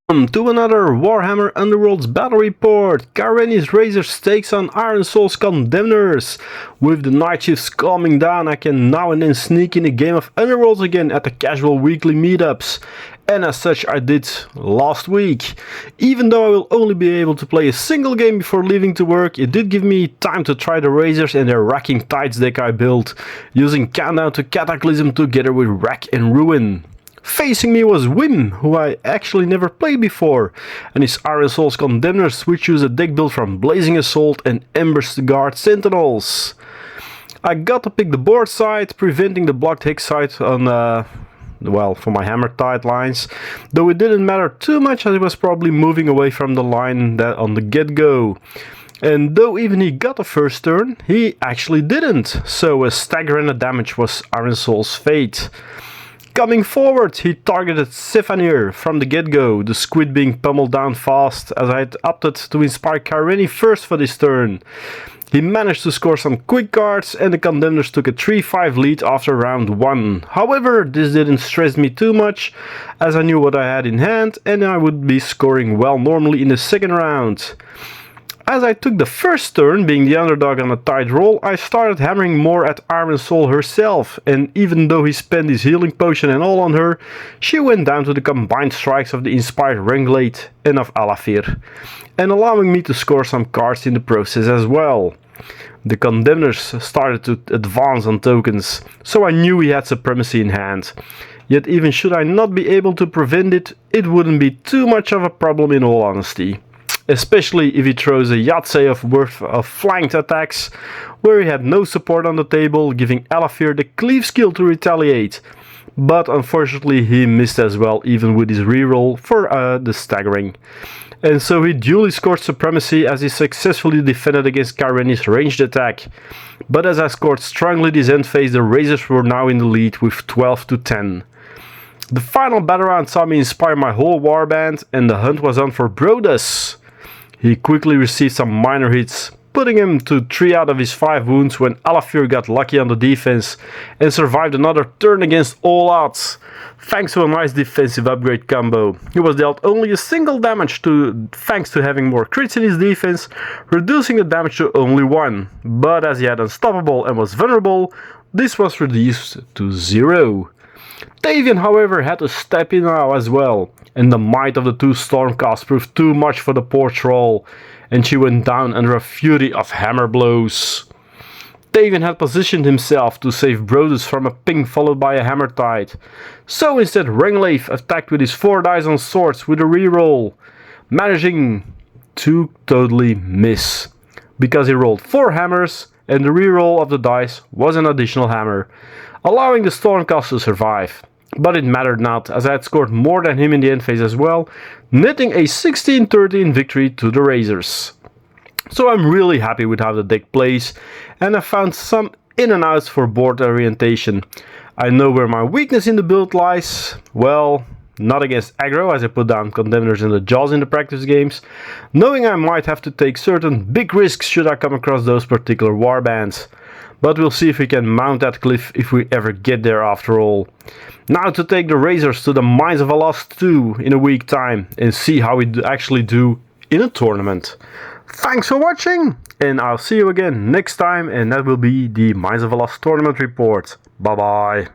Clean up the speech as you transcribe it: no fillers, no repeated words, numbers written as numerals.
Welcome to another Warhammer Underworlds battle report. Cyreni's Razors takes on Ironsoul's Condemnors. With the night shifts calming down, I can now and then sneak in a game of Underworlds again at the casual weekly meetups. And as such I did last week. Even though I will only be able to play a single game before leaving to work, it did give me time to try the Razors and their Racking Tides deck I built, using Countdown to Cataclysm together with Rack and Ruin. Facing me was Wim, who I actually never played before, and his Ironsoul's Condemnors, which use a deck built from Blazing Assault and Embers to guard Sentinels. I got to pick the board side, preventing the blocked Hex side on, for my Hammer Tide lines, though it didn't matter too much as it was probably moving away from the line on the get-go. And though even he got the first turn, he actually didn't, so a stagger and a damage was Ironsoul's fate. Coming forward, he targeted Zephanier from the get-go, the squid being pummeled down fast, as I had opted to inspire Cyreni first for this turn. He managed to score some quick cards, and the Condemnors took a 3-5 lead after round 1. However, this didn't stress me too much, as I knew what I had in hand, and I would be scoring well normally in the second round. As I took the first turn, being the underdog on a tight roll, I started hammering more at Ironsoul herself, and even though he spent his healing potion and all on her, she went down to the combined strikes of the inspired Renglade and of Alafir, and allowing me to score some cards in the process as well. The Condemnors started to advance on tokens, so I knew he had supremacy in hand. Yet even should I not be able to prevent it, it wouldn't be too much of a problem in all honesty. Especially if he throws a Yahtzee of flanked attacks, where he had no support on the table, giving Alafir the cleave skill to retaliate. But unfortunately he missed as well, even with his reroll for the staggering. And so he duly scored supremacy as he successfully defended against Cyreni's ranged attack. But as I scored strongly this end phase, the Razors were now in the lead with 12-10. The final battle round saw me inspire my whole warband, and the hunt was on for Brodus. He quickly received some minor hits, putting him to 3 out of his 5 wounds when Alafir got lucky on the defense and survived another turn against all odds. Thanks to a nice defensive upgrade combo. He was dealt only a single damage thanks to having more crits in his defense, reducing the damage to only 1. But as he had Unstoppable and was vulnerable, this was reduced to 0. Tavian, however, had to step in now as well, and the might of the 2 Stormcasts proved too much for the poor troll, and she went down under a fury of hammer blows. Tavian had positioned himself to save Brodus from a ping followed by a Hammer Tide, so instead Renglade attacked with his 4 dice on swords with a reroll, managing to totally miss, because he rolled 4 hammers and the reroll of the dice was an additional hammer, allowing the Stormcast to survive. But it mattered not, as I had scored more than him in the end phase as well, netting a 16-13 victory to the Razors. So I'm really happy with how the deck plays, and I found some in and outs for board orientation. I know where my weakness in the build lies, well, not against aggro, as I put down Condemnors in the jaws in the practice games, knowing I might have to take certain big risks should I come across those particular warbands. But we'll see if we can mount that cliff if we ever get there after all. Now to take the Razors to the Mines of Alost II in a week time and see how we actually do in a tournament. Thanks for watching, and I'll see you again next time, and that will be the Mines of Alost tournament report. Bye bye.